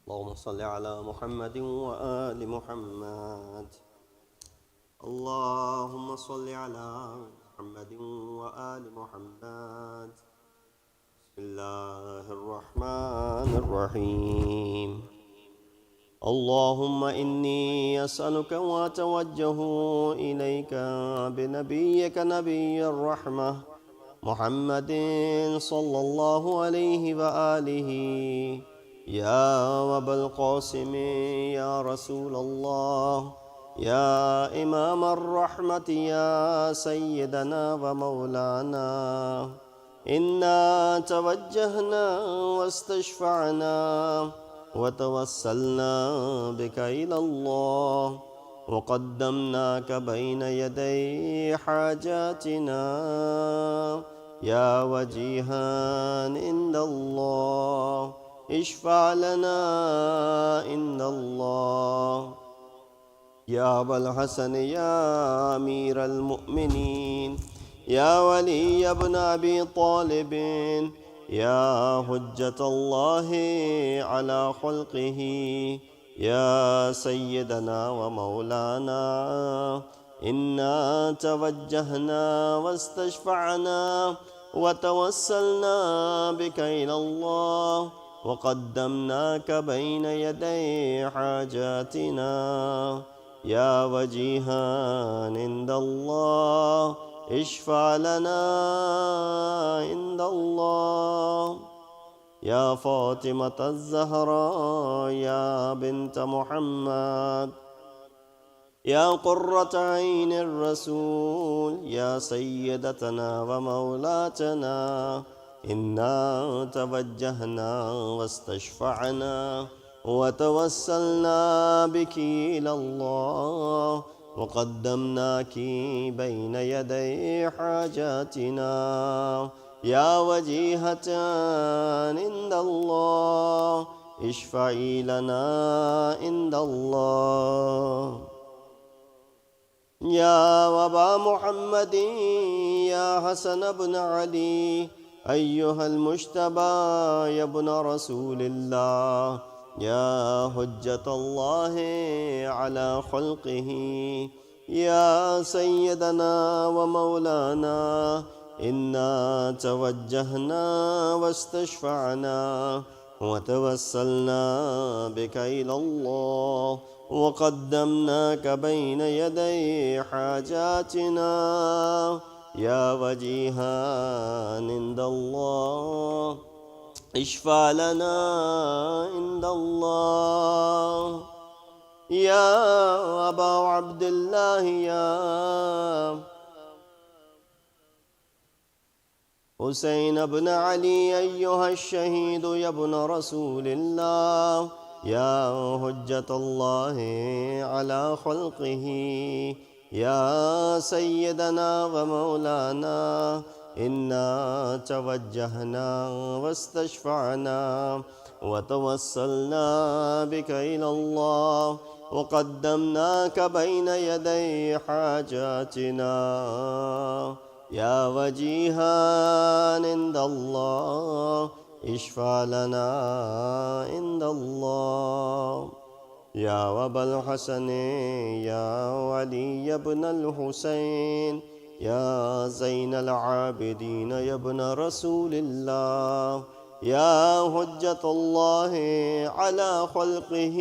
اللهم صل على محمد وآل محمد. اللهم صل على محمد وآل محمد. بسم الله الرحمن الرحيم. اللهم إني أسألك وأتوجه إليك بنبيك نبي الرحمة محمد صلى الله عليه وآله يا أبا القاسم يا رسول الله يا إمام الرحمة يا سيدنا ومولانا إنا توجهنا واستشفعنا وتوسلنا بك إلى الله وقدمناك بين يدي حاجاتنا يا وجيها عند الله اشفع لنا عند الله يا أبا الحسن يا أمير المؤمنين يا ولي ابن أبي طالب يا حجة الله على خلقه يا سيدنا ومولانا إنا توجهنا واستشفعنا وتوسلنا بك إلى الله وقدمناك بين يدي حاجاتنا يا وجيها عند الله اشفع لنا عند الله يا فاطمة الزهراء يا بنت محمد يا قرة عين الرسول يا سيدتنا ومولاتنا إنا توجهنا واستشفعنا وتوسلنا بك إلى الله وقدمناك بين يدي حاجاتنا يا وجيهة عند الله اشفعي لنا عند الله يا أبا محمد يا حسن بن علي أيها المجتبى يا ابن رسول الله يا حجة الله على خلقه يا سيدنا ومولانا إنا توجهنا واستشفعنا وتوسلنا بك إلى الله وقدمناك بين يدي حاجاتنا يا وجيها عند الله اشفع لنا عند الله يا أبا عبد الله يا حسين بن علي أيها الشهيد يا ابن رسول الله يا حجة الله على خلقه يا سيدنا ومولانا إنا توجهنا واستشفعنا وتوسلنا بك إلى الله وقدمناك بين يدي حاجاتنا يا وجيها عند الله اشفع لنا عند الله يا أبا الحسن يا علي بن الحسين يا زين العابدين يا ابن رسول الله يا حجة الله على خلقه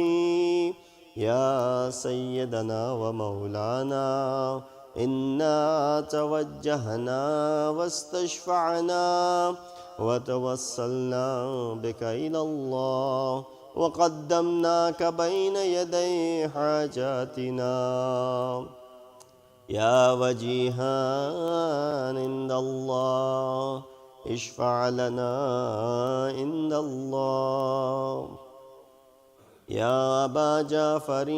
يا سيدنا ومولانا إنا توجهنا واستشفعنا وتوسلنا بك إلى الله وقدمناك بين يدي حاجاتنا يا وجيها عند الله اشفع لنا عند الله يا أبا جعفر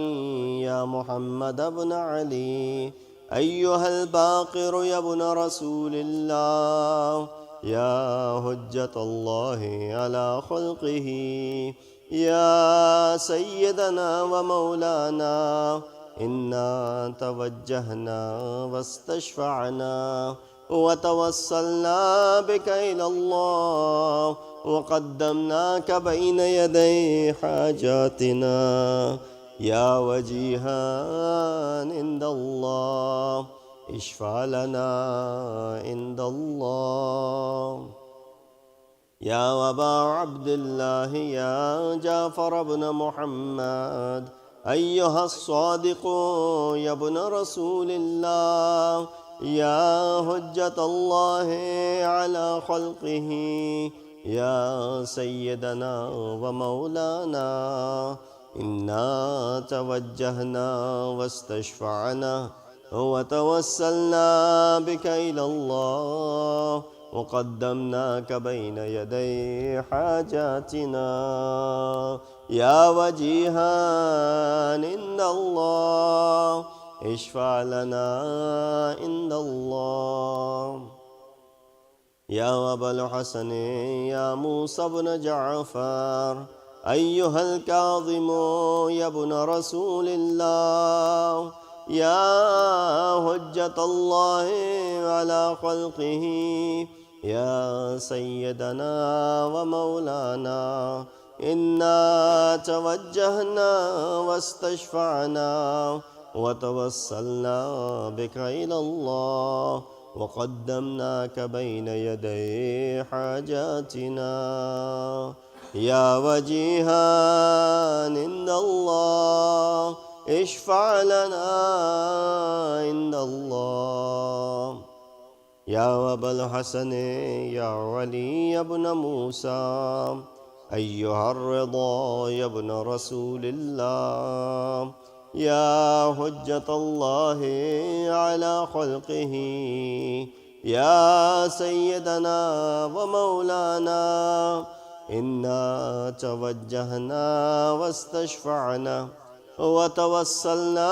يا محمد بن علي أيها الباقر يا ابن رسول الله يا حجة الله على خلقه يا سيدنا ومولانا إنا توجهنا واستشفعنا وتوسلنا بك إلى الله وقدمناك بين يدي حاجاتنا يا وجيها عند الله اشفع لنا عند الله. يا أبا عبد الله يا جعفر بن محمد أيها الصادق يا ابن رسول الله يا حجة الله على خلقه يا سيدنا ومولانا إنا توجهنا واستشفعنا وتوسلنا بك إلى الله وقدمناك بين يدي حاجاتنا يا وجيها عند الله اشفع لنا عند الله. يا أبا الحسن يا موسى بن جعفر أيها الكاظم يا ابن رسول الله يا حجة الله على خلقه يا سيدنا ومولانا إنا توجهنا واستشفعنا وتوسلنا بك إلى الله وقدمناك بين يدي حاجاتنا يا وجيها عند الله اشفع لنا عند الله. يا أبا الحسن يا علي بن موسى أيها الرضا يا ابن رسول الله يا حجة الله على خلقه يا سيدنا ومولانا إنا توجهنا واستشفعنا وتوسلنا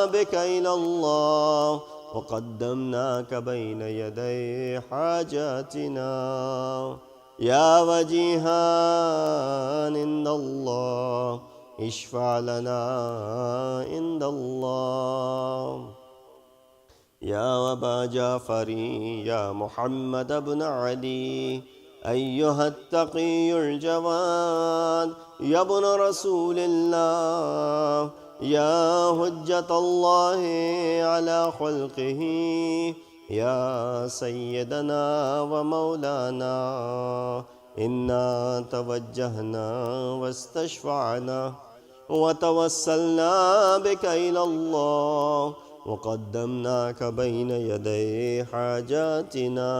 بك إلى الله وقدمناك بين يدي حاجاتنا يا وجيها عند الله اشفع لنا عند الله. يا أبا جعفر يا محمد بن علي أيها التقي الجواد يا ابن رسول الله يا حجة الله على خلقه يا سيدنا ومولانا إنا توجهنا واستشفعنا وتوسلنا بك إلى الله وقدمناك بين يدي حاجاتنا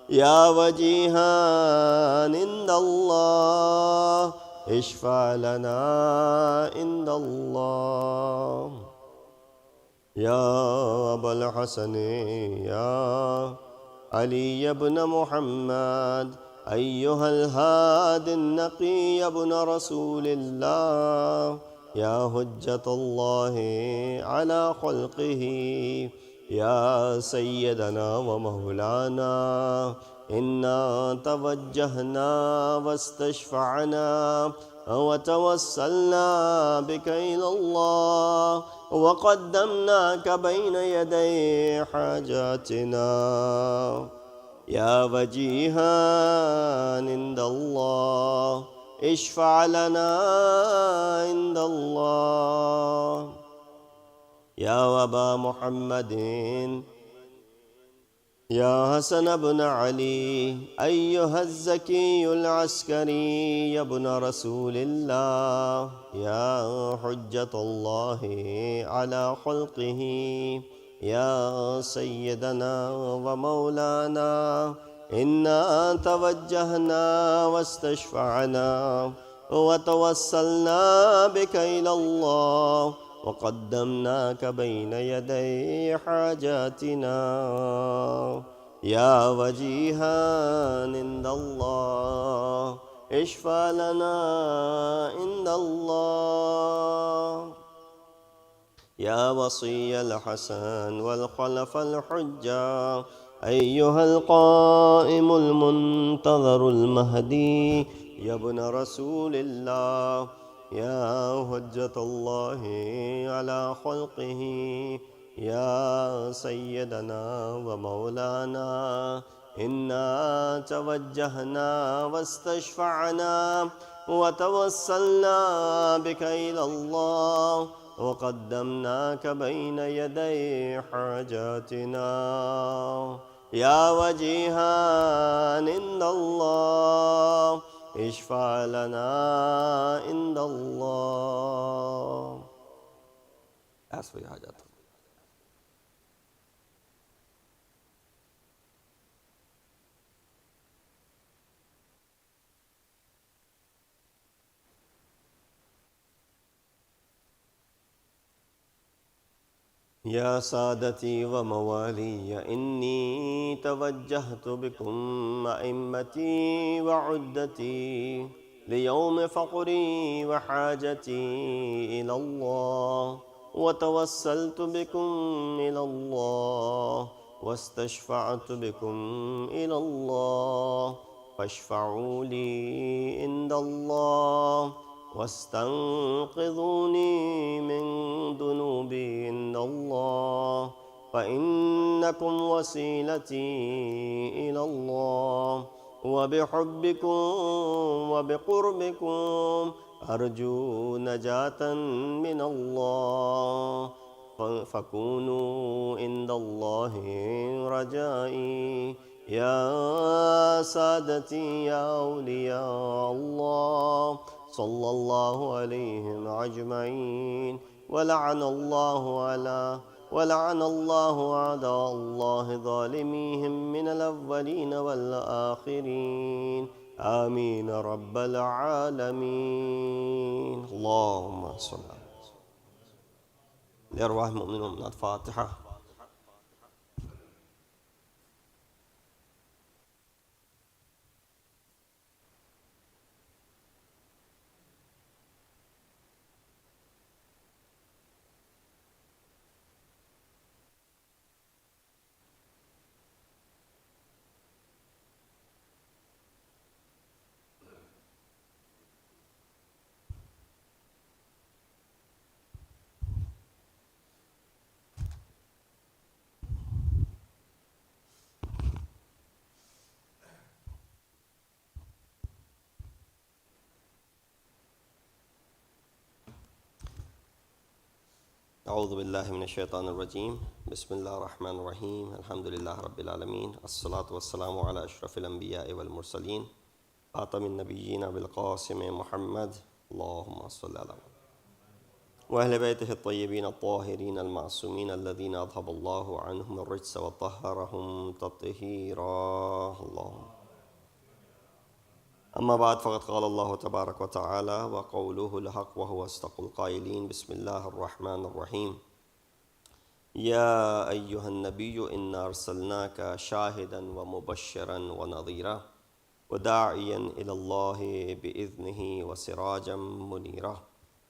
يا وجيها عند الله اشفع لنا عند الله. يا أبا الحسن يا علي بن محمد أيها الهادي النقي يا ابن رسول الله يا حجة الله على خلقه يا سيدنا ومولانا إنا توجهنا واستشفعنا وتوسلنا بك إلى الله وقدمناك بين يدي حاجاتنا يا وجيها عند الله اشفع لنا عند الله. يا أبا محمد يا حسن بن علي أيها الزكي العسكري يا ابن رسول الله يا حجة الله على خلقه يا سيدنا ومولانا إنا توجهنا واستشفعنا وتوسلنا بك إلى الله وقدمناك بين يدي حاجاتنا يا وجيها عند الله اشفع لنا عند الله. يا وصي الحسن والخلف الحجة أيها القائم المنتظر المهدي يا ابن رسول الله يا حجة الله على خلقه يا سيدنا ومولانا إنا توجهنا واستشفعنا وتوسلنا بك إلى الله وقدمناك بين يدي حاجاتنا يا وجيها عند الله اشفع لنا عند الله. Ask for your hajat. يا سادتي وموالي إني توجهت بكم أئمتي وعدتي ليوم فقري وحاجتي إلى الله وتوسلت بكم إلى الله واستشفعت بكم إلى الله فاشفعوا لي عند الله واستنقذوني من ذنوبي عند الله فإنكم وسيلتي إلى الله وبحبكم وبقربكم أرجو نجاة من الله فكونوا عند الله رجائي يا سادتي يا أولياء الله صلى الله عليهم أجمعين ولعن الله أعداء الله ظالميهم من الأولين والآخرين آمين رب العالمين. اللهم صل على لأرواح المؤمنين والمؤمنات. الفاتحة. أعوذ بالله من الشيطان الرجيم. بسم الله الرحمن الرحيم. الحمد لله رب العالمين. الصلاة والسلام على أشرف الأنبياء والمرسلين خاتم النبيين بالقاسم محمد اللهم صل على محمد وأهل بيته الطيبين الطاهرين المعصومين الذين أذهب الله عنهم الرجس وطهرهم تطهيرا. اللهم أما بعد فقد قال الله تبارك وتعالى وقوله الحق وهو أصدق القائلين. بسم الله الرحمن الرحيم. يا أيها النبي إنا أرسلناك شاهدا ومبشرا ونظيرا وداعيا إلى الله بإذنه وسراجا منيرا.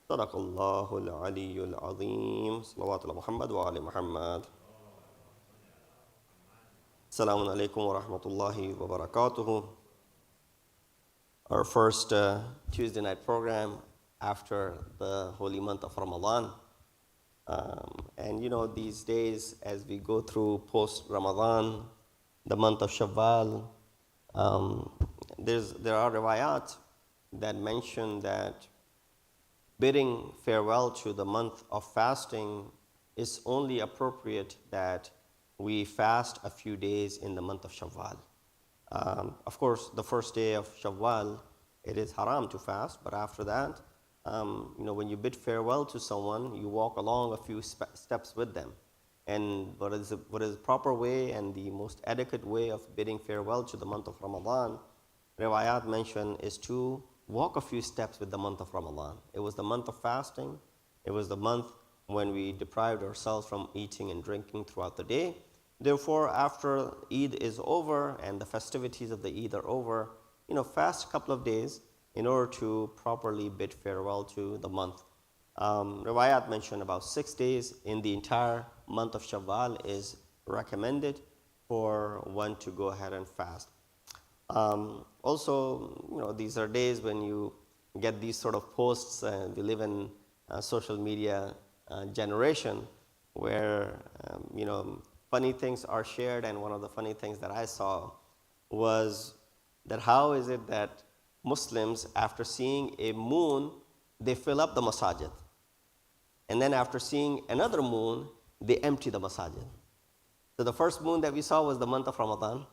صدق الله العلي العظيم. صلوات على محمد وآل محمد. السلام عليكم ورحمة الله وبركاته. Our first Tuesday night program after the holy month of Ramadan. And you know, these days as we go through post-Ramadan, the month of Shawwal, there are riwayat that mention that bidding farewell to the month of fasting is only appropriate that we fast a few days in the month of Shawwal. Of course, the first day of Shawwal, it is haram to fast, but after that, when you bid farewell to someone, you walk along a few steps with them. And what is the proper way and the most adequate way of bidding farewell to the month of Ramadan, riwayat mention, is to walk a few steps with the month of Ramadan. It was the month of fasting. It was the month when we deprived ourselves from eating and drinking throughout the day. Therefore, after Eid is over and the festivities of the Eid are over, fast a couple of days in order to properly bid farewell to the month. Riwayat mentioned about 6 days in the entire month of Shawwal is recommended for one to go ahead and fast. Also, these are days when you get these sort of posts. We live in a social media generation. where funny things are shared, and one of the funny things that I saw was that how is it that Muslims, after seeing a moon, they fill up the masajid, and then after seeing another moon, they empty the masajid. So the first moon that we saw was the month of Ramadan.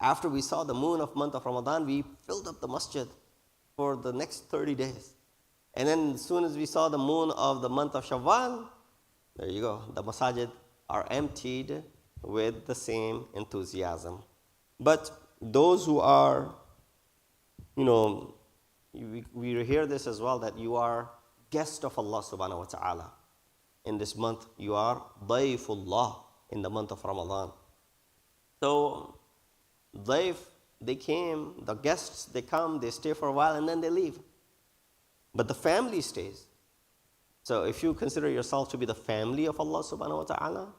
After we saw the moon of month of Ramadan, we filled up the masjid for the next 30 days. And then as soon as we saw the moon of the month of Shawwal, there you go, the masajid are emptied with the same enthusiasm. But those who are, we hear this as well, that you are guest of Allah subhanahu wa ta'ala. In this month, you are dayfullah in the month of Ramadan. So, dayf, they came, the guests, they come, they stay for a while, and then they leave. But the family stays. So if you consider yourself to be the family of Allah subhanahu wa ta'ala,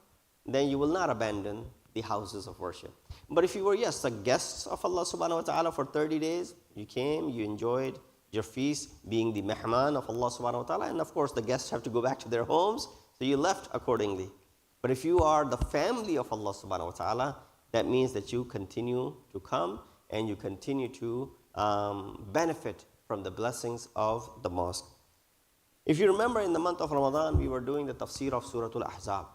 then you will not abandon the houses of worship. But if you were, yes, the guests of Allah subhanahu wa ta'ala for 30 days, you came, you enjoyed your feast, being the mehman of Allah subhanahu wa ta'ala, and of course the guests have to go back to their homes, so you left accordingly. But if you are the family of Allah subhanahu wa ta'ala, that means that you continue to come and you continue to benefit from the blessings of the mosque. If you remember, in the month of Ramadan, we were doing the tafsir of Surah Ahzab.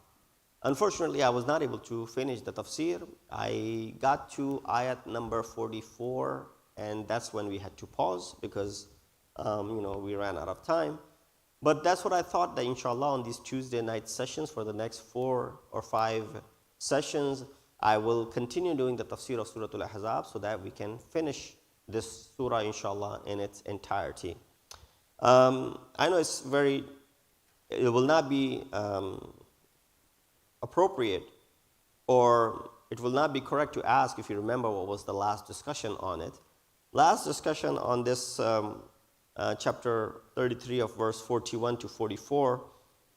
Unfortunately, I was not able to finish the tafsir. I got to ayat number 44, and that's when we had to pause because we ran out of time. But that's what I thought, that inshallah on these Tuesday night sessions for the next 4 or 5 sessions, I will continue doing the tafsir of Surah Al-Ahzab so that we can finish this surah inshallah in its entirety. I know it will not be appropriate, or it will not be correct to ask if you remember what was the last discussion on it. Last discussion on this chapter 33 of verse 41 to 44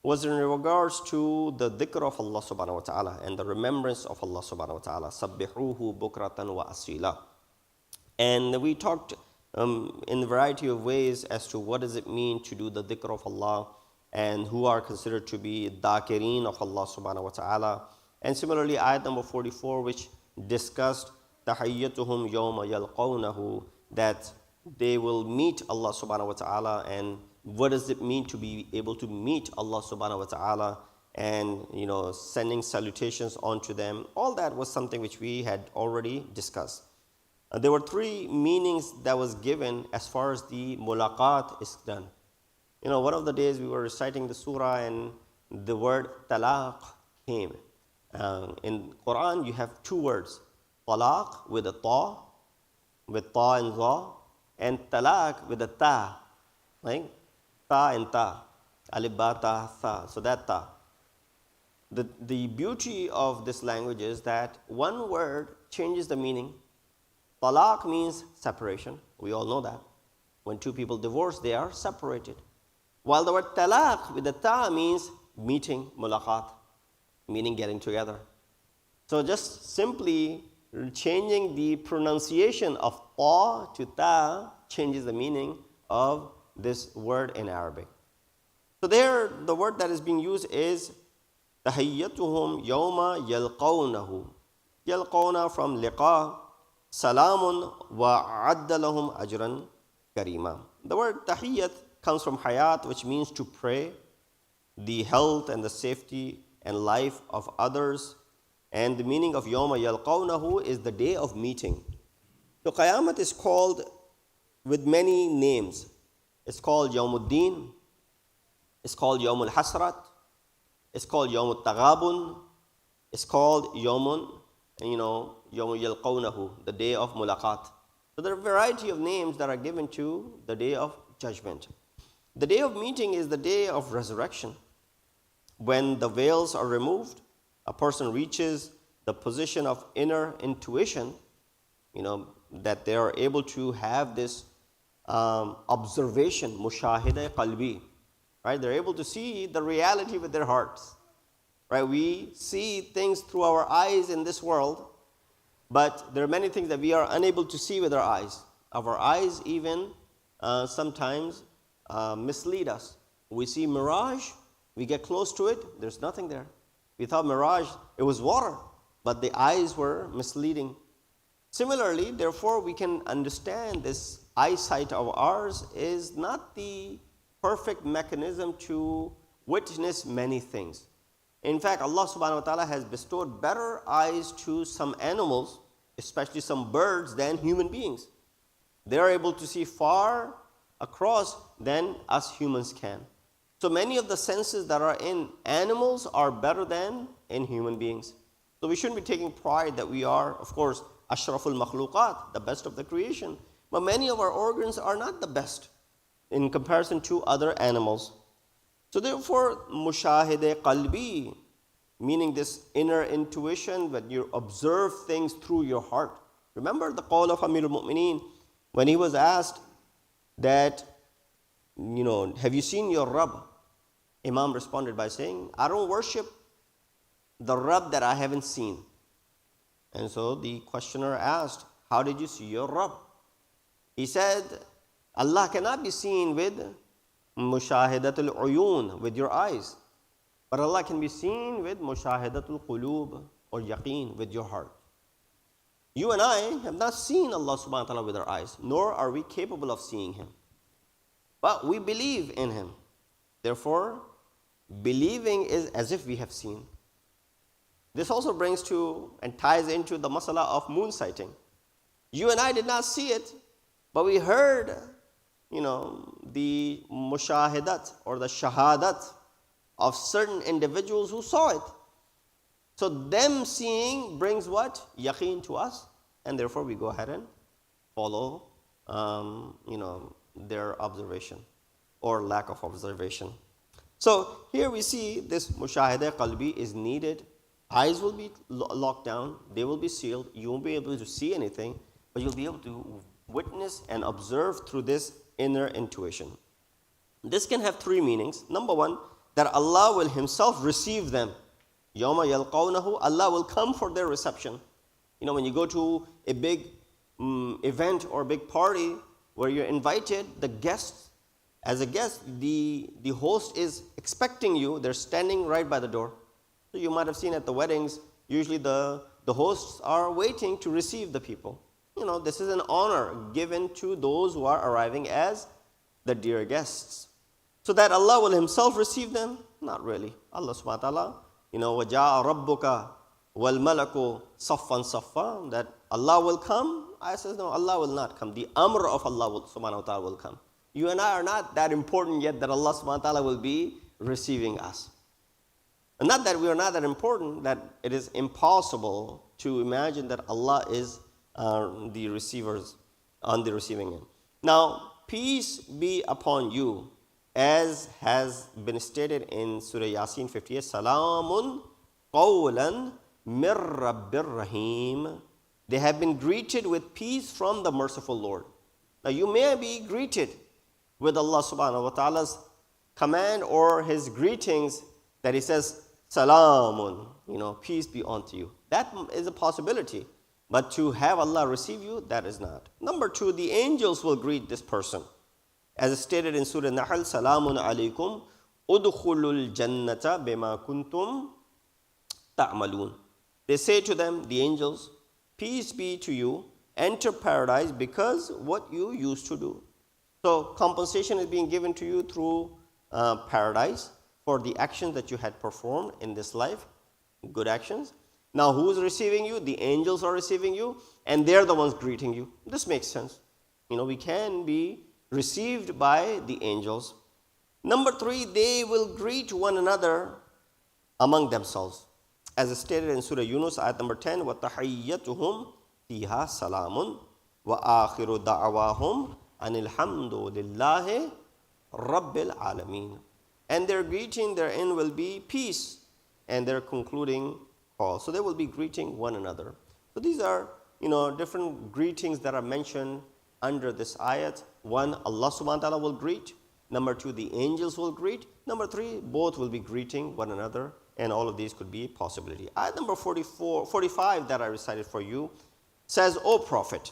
was in regards to the dhikr of Allah subhanahu wa ta'ala and the remembrance of Allah subhanahu wa ta'ala. Sabbihuhu bukratan wa asila. And we talked in a variety of ways as to what does it mean to do the dhikr of Allah, and who are considered to be dhakireen of Allah subhanahu wa ta'ala. And similarly, ayat number 44, which discussed tahiyyatuhum yawma yalqawnahu, that they will meet Allah subhanahu wa ta'ala, and what does it mean to be able to meet Allah subhanahu wa ta'ala, and sending salutations onto them. All that was something which we had already discussed. There were 3 meanings that was given as far as the mulaqat is done. One of the days we were reciting the surah and the word talaq came. In Quran you have 2 words, talaq with a ta, and za, and talaq with a ta, right? Ta and ta, alif ba ta tha. So that ta. The beauty of this language is that one word changes the meaning. Talaq means separation. We all know that. When 2 people divorce, they are separated. While the word talaq with the ta means meeting, mulaqat, meaning getting together. So just simply changing the pronunciation of ta to ta changes the meaning of this word in Arabic. So there, the word that is being used is tahiyyatuhum yawma yalqawnahu. Yalqawna from liqa, salamun wa adda lahum ajran karima. The word tahiyyat comes from hayat, which means to pray, the health and the safety and life of others. And the meaning of yawma yalqawnahu is the day of meeting. So Qayamat is called with many names. It's called Yawmuddin, it's called Yawmul Hasrat, it's called Yawmut Taghabun, it's called Yawmun, Yawmu Yalqawnahu, the day of mulaqat. So there are a variety of names that are given to the day of judgment. The day of meeting is the day of resurrection. When the veils are removed, a person reaches the position of inner intuition, that they are able to have this observation, mushahida qalbi, right? They're able to see the reality with their hearts, right? We see things through our eyes in this world, but there are many things that we are unable to see with our eyes. Our eyes even sometimes mislead us. We see mirage, we get close to it, there's nothing there. We thought mirage, it was water, but the eyes were misleading. Similarly, therefore, we can understand this eyesight of ours is not the perfect mechanism to witness many things. In fact, Allah subhanahu wa ta'ala has bestowed better eyes to some animals, especially some birds, than human beings. They are able to see far across than us humans can. So many of the senses that are in animals are better than in human beings. So we shouldn't be taking pride that we are, of course, ashraful makhluqat, the best of the creation. But many of our organs are not the best in comparison to other animals. So therefore, mushahide qalbi, meaning this inner intuition when you observe things through your heart. Remember the qawl of Amirul Mu'mineen when he was asked that, have you seen your Rabb? Imam responded by saying, I don't worship the Rabb that I haven't seen. And so the questioner asked, how did you see your Rabb? He said, Allah cannot be seen with mushahidatul uyun, with your eyes. But Allah can be seen with mushahidatul qulub, or yaqeen, with your heart. You and I have not seen Allah subhanahu wa ta'ala with our eyes, nor are we capable of seeing Him. But we believe in Him. Therefore, believing is as if we have seen. This also brings to and ties into the masala of moon sighting. You and I did not see it, but we heard, the mushahidat or the shahadat of certain individuals who saw it. So them seeing brings what? Yaqeen to us, and therefore we go ahead and follow, their observation or lack of observation. So here we see this mushahada qalbi is needed. Eyes will be locked down, they will be sealed, you won't be able to see anything, but you'll be able to witness and observe through this inner intuition. This can have three meanings. Number one, that Allah will Himself receive them. Yawma yalqawnahu, Allah will come for their reception. When you go to a big event or a big party where you're invited, the guests, as a guest, the host is expecting you. They're standing right by the door. So you might have seen at the weddings, usually the hosts are waiting to receive the people. This is an honor given to those who are arriving as the dear guests. So that Allah will Himself receive them? Not really. Allah subhanahu wa ta'ala, وَجَاءَ رَبُّكَ وَالْمَلَكُ صَفًّا صَفًّا, that Allah will come. I says, no, Allah will not come. The amr of Allah subhanahu wa ta'ala will come. You and I are not that important yet that Allah subhanahu wa ta'ala will be receiving us. And not that we are not that important, that it is impossible to imagine that Allah is the receivers on the receiving end. Now, peace be upon you, as has been stated in Surah Yasin 58, Salamun qawlan mir Rabbir Rahim. They have been greeted with peace from the merciful Lord. Now, you may be greeted with Allah subhanahu wa ta'ala's command or His greetings that He says, Salamun, peace be unto you. That is a possibility. But to have Allah receive you, that is not. Number two, the angels will greet this person. As stated in Surah Nahl, Salamun alaykum, udkhulul jannata bima kuntum ta'malun. They say to them, the angels, peace be to you, enter paradise because what you used to do. So compensation is being given to you through paradise for the actions that you had performed in this life, good actions. Now who is receiving you? The angels are receiving you, and they're the ones greeting you. This makes sense. We can be received by the angels. Number three, they will greet one another among themselves. As stated in Surah Yunus, ayat number 10, وَتَحِيَّتُهُمْ فِيهَا سَلَامٌ وَآخِرُ دَعْوَاهُمْ أَنِ الْحَمْدُ لِلَّهِ رَبِّ الْعَالَمِينَ. And their greeting therein will be peace, and their concluding call. So they will be greeting one another. So these are, different greetings that are mentioned under this ayat. One, Allah subhanahu wa ta'ala will greet. Number two, the angels will greet. Number three, both will be greeting one another, and all of these could be a possibility. Ayat number 45 that I recited for you says, O Prophet,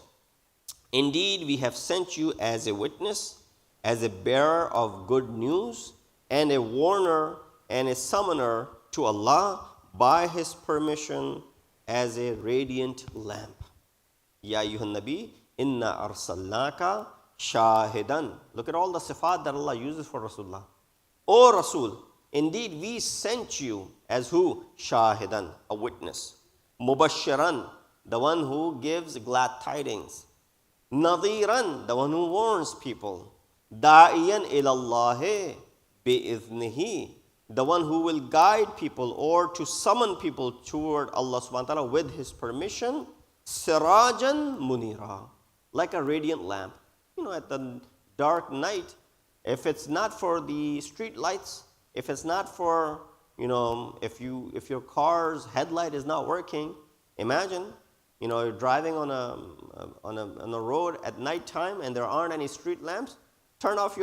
indeed we have sent you as a witness, as a bearer of good news, and a warner and a summoner to Allah, by His permission as a radiant lamp. Ya ayyuhan nabi, inna arsalnaka shahidan. Look at all the sifat that Allah uses for Rasulullah. O Rasul, indeed we sent you as who? Shahidan, a witness. Mubashiran, the one who gives glad tidings. Nadhiran, the one who warns people. Da'iyan ilallahi bi'idhnihi, the one who will guide people or to summon people toward Allah subhanahu wa ta'ala with His permission. Sirajan munira, like a radiant lamp. At the dark night, if it's not for the street lights, if it's not for, if your car's headlight is not working, imagine, you're driving on a road at night time and there aren't any street lamps. Turn off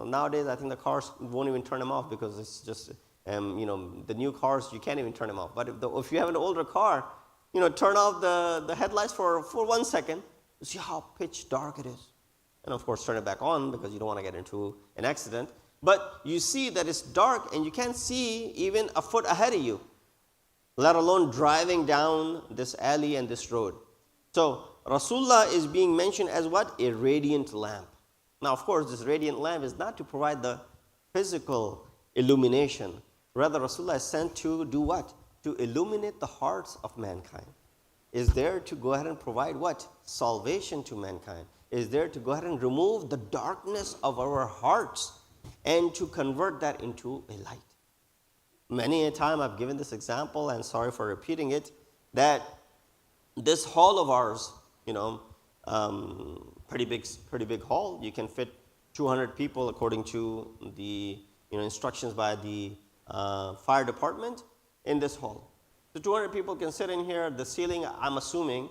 nowadays I think the cars won't even turn them off because it's just, the new cars, you can't even turn them off. But if you have an older car, turn off the headlights for 1 second, you see how pitch dark it is. And of course, turn it back on because you don't want to get into an accident. But you see that it's dark and you can't see even a foot ahead of you, let alone driving down this alley and this road. So Rasulullah is being mentioned as what? A radiant lamp. Now, of course, this radiant lamp is not to provide the physical illumination. Rather, Rasulullah is sent to do what? To illuminate the hearts of mankind. Is there to go ahead and provide what? Salvation to mankind. Is there to go ahead and remove the darkness of our hearts and to convert that into a light. Many a time I've given this example, and sorry for repeating it, that this hall of ours, pretty big hall. You can fit 200 people according to the instructions by the fire department in this hall. So 200 people can sit in here. The ceiling, I'm assuming,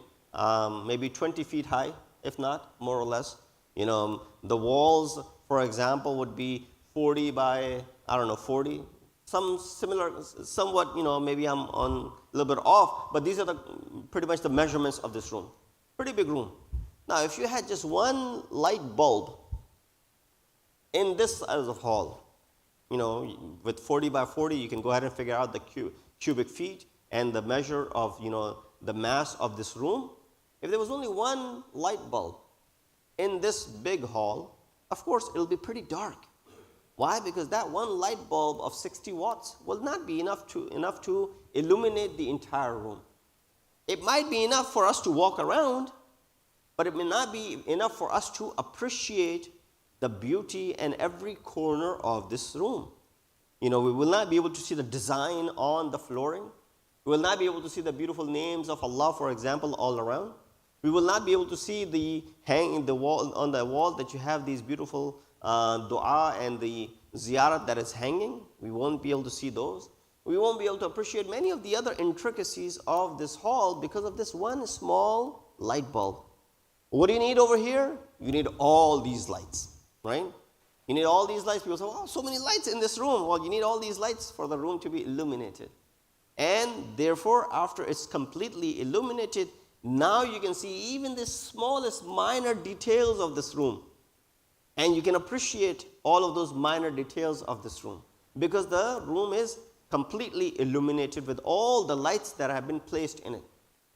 maybe 20 feet high, if not, more or less. The walls, for example, would be 40 by, 40. Some similar, somewhat, maybe I'm on a little bit off, but these are pretty much the measurements of this room. Pretty big room. Now, if you had just one light bulb in this side of the hall, with 40 by 40, you can go ahead and figure out the cubic feet and the measure of, the mass of this room. If there was only one light bulb in this big hall, of course, it'll be pretty dark. Why? Because that one light bulb of 60 watts will not be enough to illuminate the entire room. It might be enough for us to walk around, but it may not be enough for us to appreciate the beauty in every corner of this room. We will not be able to see the design on the flooring. We will not be able to see the beautiful names of Allah, for example, all around. We will not be able to see on the wall that you have these beautiful dua and the ziyarat that is hanging. We won't be able to see those. We won't be able to appreciate many of the other intricacies of this hall because of this one small light bulb. What do you need over here? You need all these lights, right? You need all these lights. People say, oh, so many lights in this room. Well, you need all these lights for the room to be illuminated. And therefore, after it's completely illuminated, now you can see even the smallest minor details of this room. And you can appreciate all of those minor details of this room because the room is completely illuminated with all the lights that have been placed in it.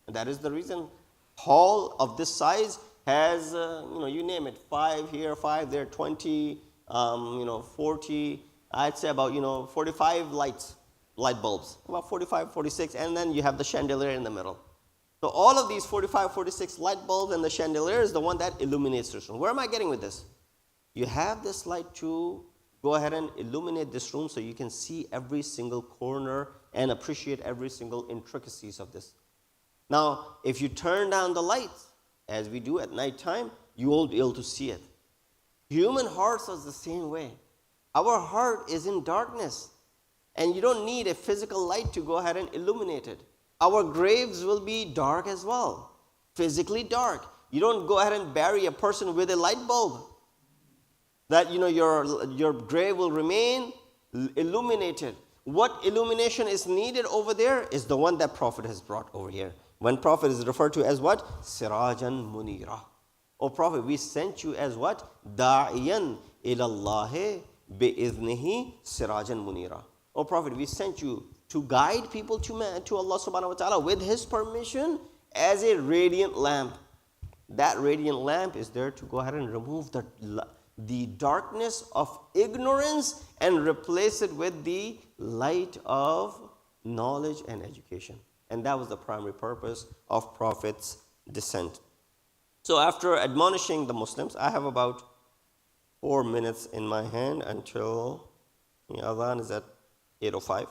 And that is the reason hall of this size has, you name it, 5 here, 5 there, 20, 40, I'd say about, 45 light bulbs, about 45, 46, and then you have the chandelier in the middle. So all of these 45, 46 light bulbs and the chandelier is the one that illuminates this room. Where am I getting with this? You have this light to go ahead and illuminate this room so you can see every single corner and appreciate every single intricacies of this. Now, if you turn down the lights, as we do at night time, you won't be able to see it. Human hearts are the same way. Our heart is in darkness, and you don't need a physical light to go ahead and illuminate it. Our graves will be dark as well, physically dark. You don't go ahead and bury a person with a light bulb. That your grave will remain illuminated. What illumination is needed over there is the one that Prophet has brought over here. When Prophet is referred to as what? Sirajan munira. O Prophet, we sent you as what? Da'iyan ilallahi bi'iznihi sirajan munira. O Prophet, we sent you to guide people to Allah subhanahu wa ta'ala with His permission as a radiant lamp. That radiant lamp is there to go ahead and remove the darkness of ignorance and replace it with the light of knowledge and education. And that was the primary purpose of Prophet's descent. So after admonishing the Muslims, I have about 4 minutes in my hand until the adhan is at 8:05.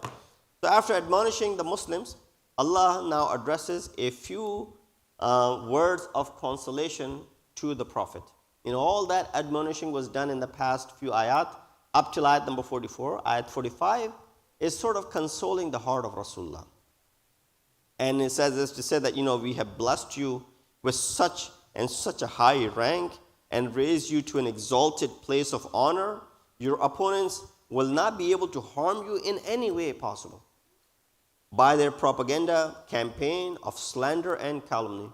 So after admonishing the Muslims, Allah now addresses a few words of consolation to the Prophet. All that admonishing was done in the past few ayat, up till ayat number 44. Ayat 45 is sort of consoling the heart of Rasulullah. And it says this to say that, we have blessed you with such a high rank and raised you to an exalted place of honor. Your opponents will not be able to harm you in any way possible by their propaganda campaign of slander and calumny.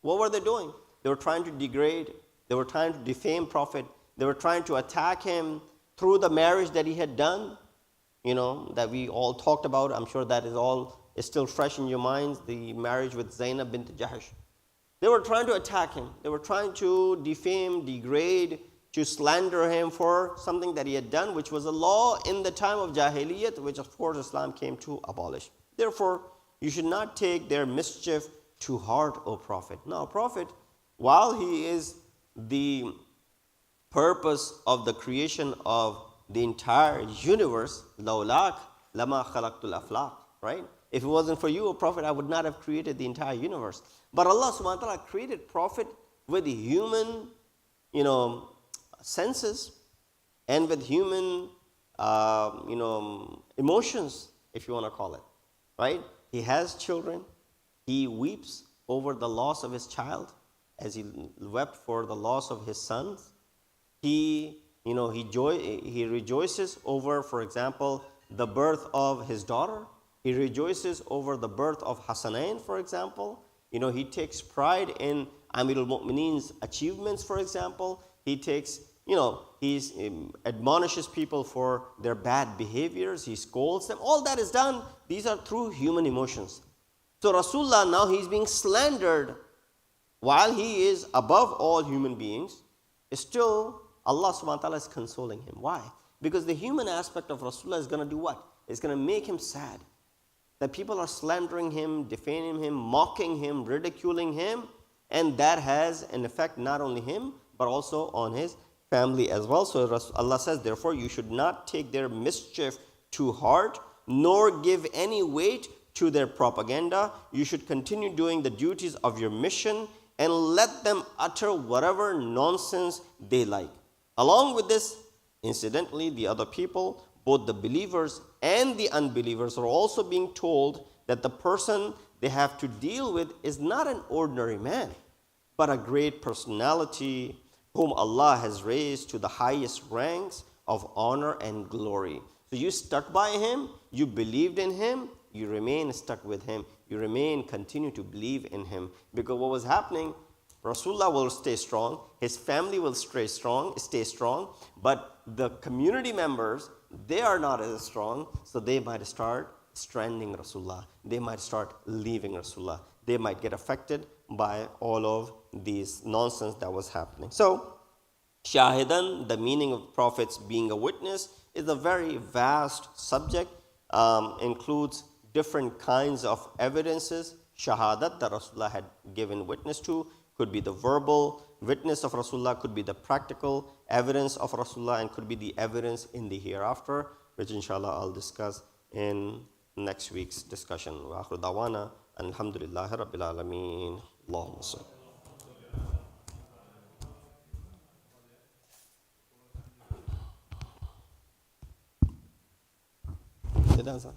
What were they doing? They were trying to degrade, they were trying to defame Prophet, they were trying to attack him through the marriage that he had done, that we all talked about. I'm sure that is still fresh in your minds, the marriage with Zainab bint Jahash. They were trying to attack him. They were trying to defame, degrade, to slander him for something that he had done, which was a law in the time of Jahiliyyat, which of course Islam came to abolish. Therefore, you should not take their mischief to heart, O Prophet. Now, Prophet, while he is the purpose of the creation of the entire universe, laulak lama khalaqtul aflaq, right? If it wasn't for you, O Prophet, I would not have created the entire universe. But Allah subhanahu wa ta'ala created Prophet with human, senses and with human, emotions, if you want to call it, right? He has children. He weeps over the loss of his child as he wept for the loss of his sons. He rejoices over, for example, the birth of his daughter. He rejoices over the birth of Hassanain, for example. He takes pride in Amir al-Mu'mineen's achievements, for example. He admonishes people for their bad behaviors. He scolds them. All that is done. These are through human emotions. So Rasulullah, now he's being slandered while he is above all human beings. Still, Allah subhanahu wa ta'ala is consoling him. Why? Because the human aspect of Rasulullah is going to do what? It's going to make him sad. That people are slandering him, defaming him, mocking him, ridiculing him. And that has an effect not only him, but also on his family as well. So Allah says, therefore, you should not take their mischief to heart, nor give any weight to their propaganda. You should continue doing the duties of your mission and let them utter whatever nonsense they like. Along with this, incidentally, the other people, both the believers and the unbelievers, are also being told that the person they have to deal with is not an ordinary man, but a great personality whom Allah has raised to the highest ranks of honor and glory. So you stuck by him, you believed in him, you remain stuck with him, you continue to believe in him. Because what was happening, Rasulullah will stay strong, his family will stay strong, but the community members, they are not as strong, so they might start stranding Rasulullah. They might start leaving Rasulullah. They might get affected by all of these nonsense that was happening. So, Shahidan, the meaning of prophets being a witness, is a very vast subject, includes different kinds of evidences. Shahadat that Rasulullah had given witness to could be the verbal witness of Rasulullah, could be the practical evidence of Rasulullah, and could be the evidence in the hereafter, which inshallah I'll discuss in next week's discussion. Wa akhiru da'wana alhamdulillahi rabbil alameen. Allahumma salli. Sit down, son.